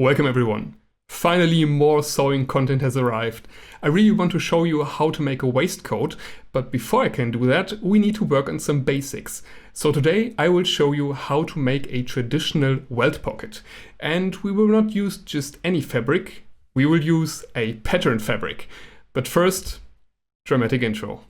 Welcome everyone. Finally, more sewing content has arrived. I really want to show you how to make a waistcoat, but before I can do that, we need to work on some basics. So today I will show you how to make a traditional welt pocket. And we will not use just any fabric, we will use a pattern fabric. But first, dramatic intro.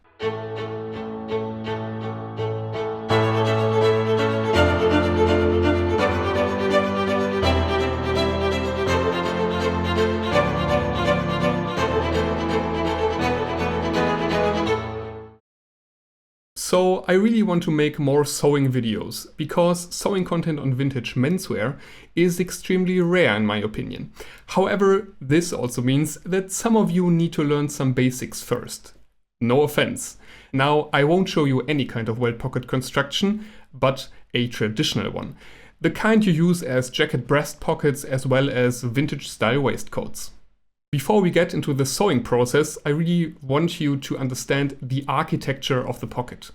So I really want to make more sewing videos, because sewing content on vintage menswear is extremely rare in my opinion. However, this also means that some of you need to learn some basics first. No offense. Now, I won't show you any kind of welt pocket construction, but a traditional one. The kind you use as jacket breast pockets as well as vintage style waistcoats. Before we get into the sewing process, I really want you to understand the architecture of the pocket.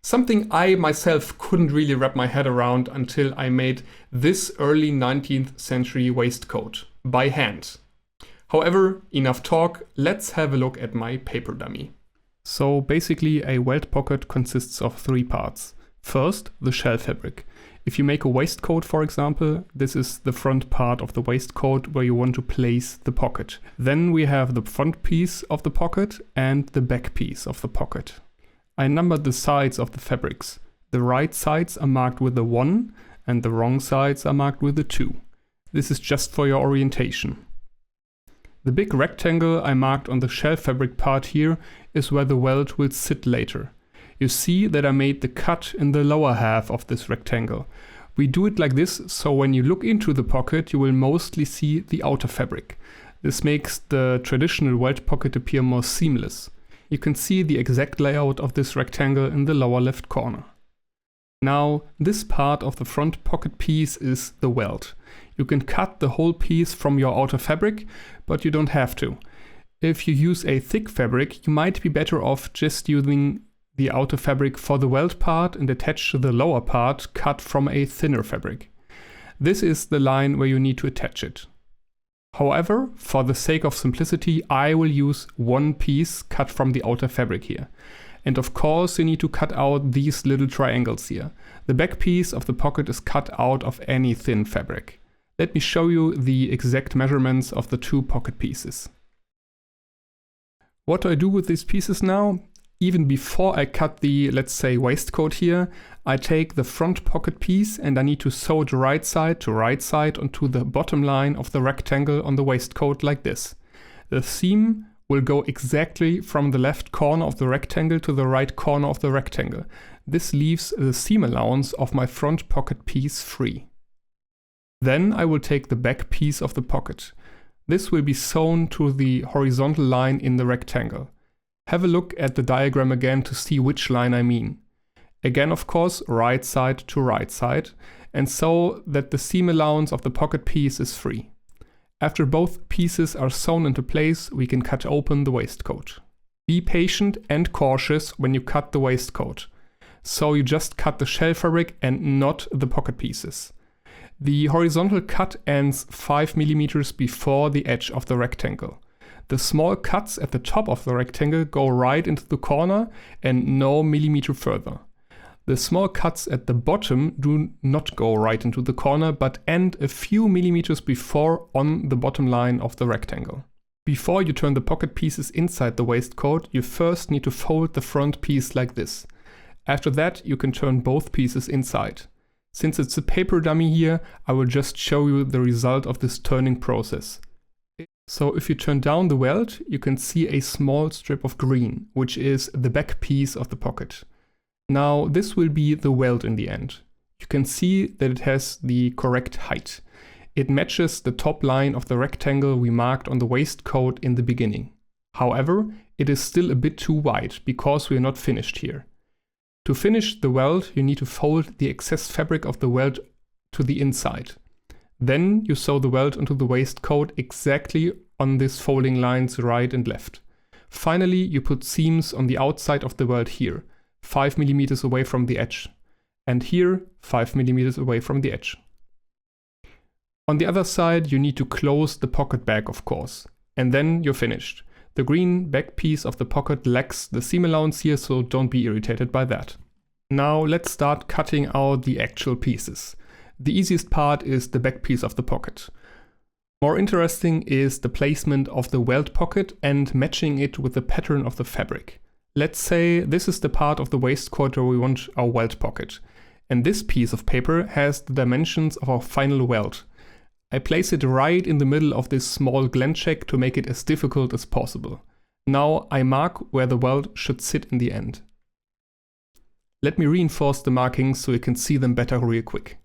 Something I myself couldn't really wrap my head around until I made this early 19th century waistcoat by hand. However, enough talk, let's have a look at my paper dummy. So basically a welt pocket consists of three parts. First, the shell fabric. If you make a waistcoat, for example, this is the front part of the waistcoat where you want to place the pocket. Then we have the front piece of the pocket and the back piece of the pocket. I numbered the sides of the fabrics. The right sides are marked with a 1 and the wrong sides are marked with a 2. This is just for your orientation. The big rectangle I marked on the shell fabric part here is where the welt will sit later. You see that I made the cut in the lower half of this rectangle. We do it like this, so when you look into the pocket, you will mostly see the outer fabric. This makes the traditional welt pocket appear more seamless. You can see the exact layout of this rectangle in the lower left corner. Now, this part of the front pocket piece is the welt. You can cut the whole piece from your outer fabric, but you don't have to. If you use a thick fabric, you might be better off just using the outer fabric for the welt part and attach the lower part cut from a thinner fabric. This is the line where you need to attach it. However, for the sake of simplicity, I will use one piece cut from the outer fabric here. And of course, you need to cut out these little triangles here. The back piece of the pocket is cut out of any thin fabric. Let me show you the exact measurements of the two pocket pieces. What do I do with these pieces now? Even before I cut the, let's say, waistcoat here, I take the front pocket piece and I need to sew it right side to right side onto the bottom line of the rectangle on the waistcoat like this. The seam will go exactly from the left corner of the rectangle to the right corner of the rectangle. This leaves the seam allowance of my front pocket piece free. Then I will take the back piece of the pocket. This will be sewn to the horizontal line in the rectangle. Have a look at the diagram again to see which line I mean. Again, of course, right side to right side, and so that the seam allowance of the pocket piece is free. After both pieces are sewn into place, we can cut open the waistcoat. Be patient and cautious when you cut the waistcoat. So you just cut the shell fabric and not the pocket pieces. The horizontal cut ends 5 mm before the edge of the rectangle. The small cuts at the top of the rectangle go right into the corner and no millimeter further. The small cuts at the bottom do not go right into the corner, but end a few millimeters before on the bottom line of the rectangle. Before you turn the pocket pieces inside the waistcoat, you first need to fold the front piece like this. After that, you can turn both pieces inside. Since it's a paper dummy here, I will just show you the result of this turning process. So if you turn down the welt, you can see a small strip of green, which is the back piece of the pocket. Now this will be the welt in the end. You can see that it has the correct height. It matches the top line of the rectangle we marked on the waistcoat in the beginning. However, it is still a bit too wide because we are not finished here. To finish the welt, you need to fold the excess fabric of the welt to the inside. Then you sew the welt onto the waistcoat exactly on these folding lines right and left. Finally, you put seams on the outside of the welt here, 5 mm away from the edge, and here 5 mm away from the edge. On the other side, you need to close the pocket back, of course, and then you're finished. The green back piece of the pocket lacks the seam allowance here, so don't be irritated by that. Now let's start cutting out the actual pieces. The easiest part is the back piece of the pocket. More interesting is the placement of the welt pocket and matching it with the pattern of the fabric. Let's say this is the part of the waistcoat where we want our welt pocket. And this piece of paper has the dimensions of our final welt. I place it right in the middle of this small glen check to make it as difficult as possible. Now I mark where the welt should sit in the end. Let me reinforce the markings so you can see them better real quick.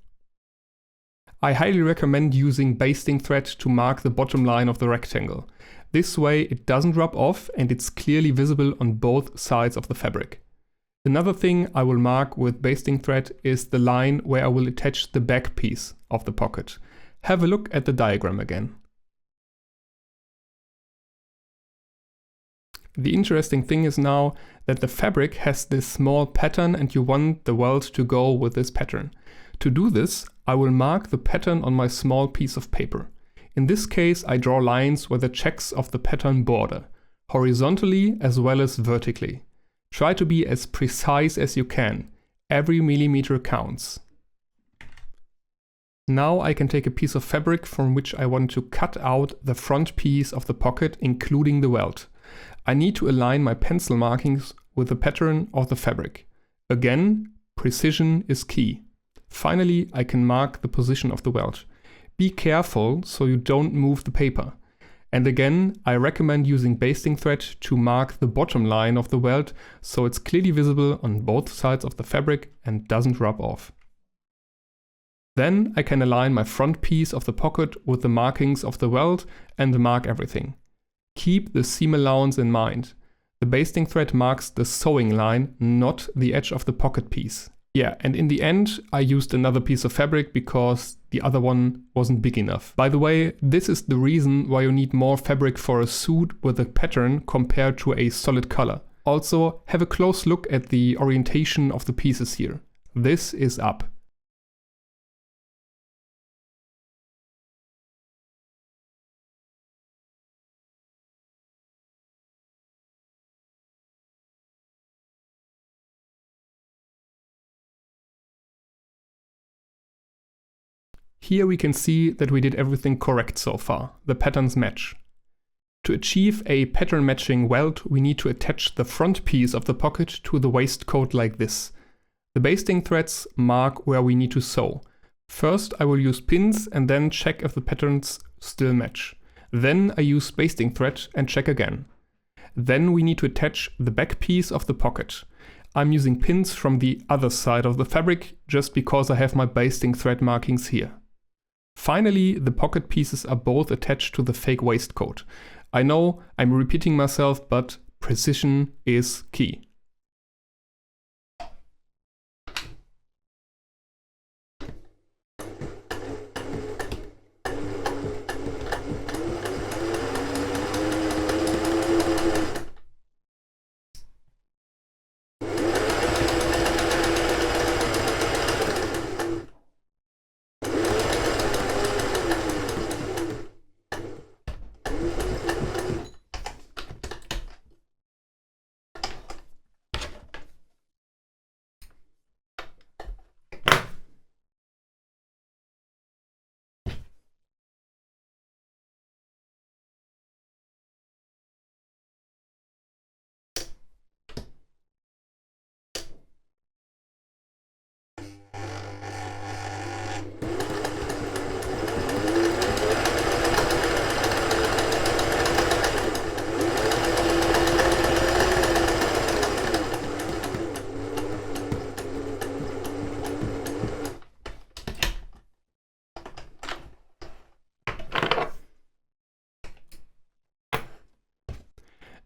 I highly recommend using basting thread to mark the bottom line of the rectangle. This way it doesn't rub off and it's clearly visible on both sides of the fabric. Another thing I will mark with basting thread is the line where I will attach the back piece of the pocket. Have a look at the diagram again. The interesting thing is now that the fabric has this small pattern and you want the welt to go with this pattern. To do this, I will mark the pattern on my small piece of paper. In this case, I draw lines where the checks of the pattern border, horizontally as well as vertically. Try to be as precise as you can. Every millimeter counts. Now I can take a piece of fabric from which I want to cut out the front piece of the pocket, including the welt. I need to align my pencil markings with the pattern of the fabric. Again, precision is key. Finally, I can mark the position of the welt. Be careful so you don't move the paper. And again, I recommend using basting thread to mark the bottom line of the welt so it's clearly visible on both sides of the fabric and doesn't rub off. Then I can align my front piece of the pocket with the markings of the welt and mark everything. Keep the seam allowance in mind. The basting thread marks the sewing line, not the edge of the pocket piece. Yeah, and in the end, I used another piece of fabric because the other one wasn't big enough. By the way, this is the reason why you need more fabric for a suit with a pattern compared to a solid color. Also, have a close look at the orientation of the pieces here. This is up. Here we can see that we did everything correct so far. The patterns match. To achieve a pattern matching welt, we need to attach the front piece of the pocket to the waistcoat like this. The basting threads mark where we need to sew. First I will use pins and then check if the patterns still match. Then I use basting thread and check again. Then we need to attach the back piece of the pocket. I'm using pins from the other side of the fabric just because I have my basting thread markings here. Finally, the pocket pieces are both attached to the fake waistcoat. I know I'm repeating myself, but precision is key.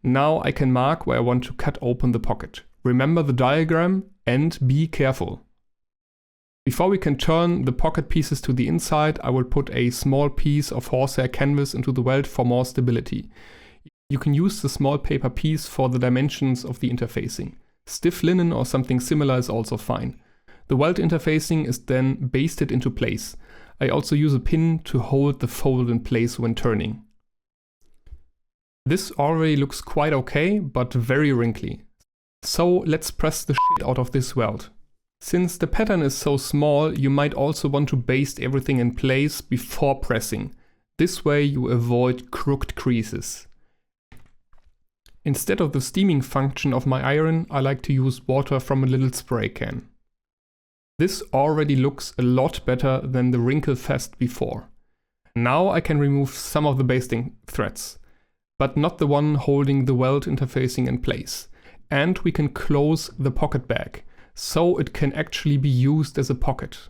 Now I can mark where I want to cut open the pocket. Remember the diagram and be careful. Before we can turn the pocket pieces to the inside, I will put a small piece of horsehair canvas into the welt for more stability. You can use the small paper piece for the dimensions of the interfacing. Stiff linen or something similar is also fine. The welt interfacing is then basted into place. I also use a pin to hold the fold in place when turning. This already looks quite okay, but very wrinkly. So let's press the shit out of this weld. Since the pattern is so small, you might also want to baste everything in place before pressing. This way you avoid crooked creases. Instead of the steaming function of my iron, I like to use water from a little spray can. This already looks a lot better than the wrinkle fest before. Now I can remove some of the basting threads, but not the one holding the weld interfacing in place. And we can close the pocket bag, so it can actually be used as a pocket.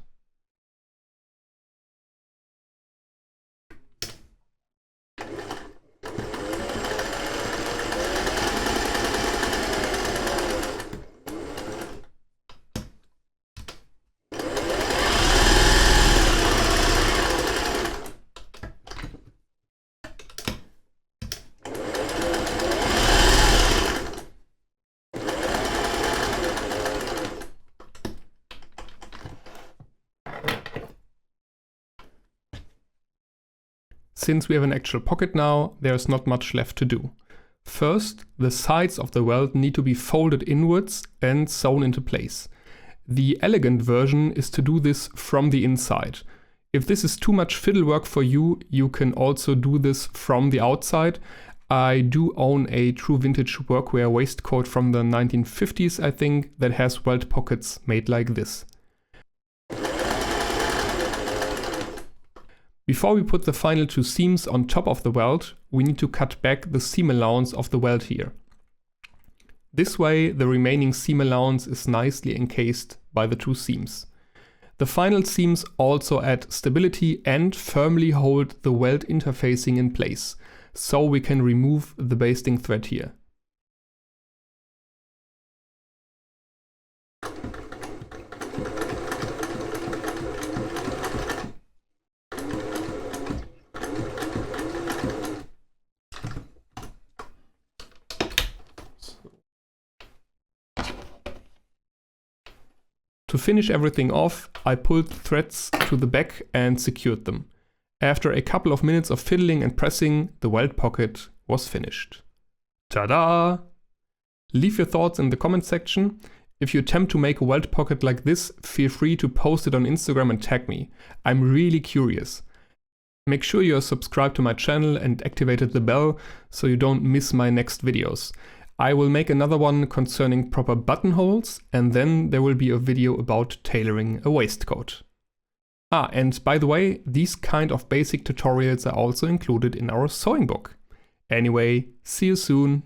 Since we have an actual pocket now, there's not much left to do. First, the sides of the weld need to be folded inwards and sewn into place. The elegant version is to do this from the inside. If this is too much fiddle work for you, you can also do this from the outside. I do own a true vintage workwear waistcoat from the 1950s, I think, that has weld pockets made like this. Before we put the final two seams on top of the weld, we need to cut back the seam allowance of the weld here. This way, the remaining seam allowance is nicely encased by the two seams. The final seams also add stability and firmly hold the weld interfacing in place, so we can remove the basting thread here. To finish everything off, I pulled the threads to the back and secured them. After a couple of minutes of fiddling and pressing, the weld pocket was finished. Ta-da! Leave your thoughts in the comment section. If you attempt to make a weld pocket like this, feel free to post it on Instagram and tag me. I'm really curious. Make sure you're subscribed to my channel and activated the bell so you don't miss my next videos. I will make another one concerning proper buttonholes, and then there will be a video about tailoring a waistcoat. And by the way, these kind of basic tutorials are also included in our sewing book. Anyway, see you soon.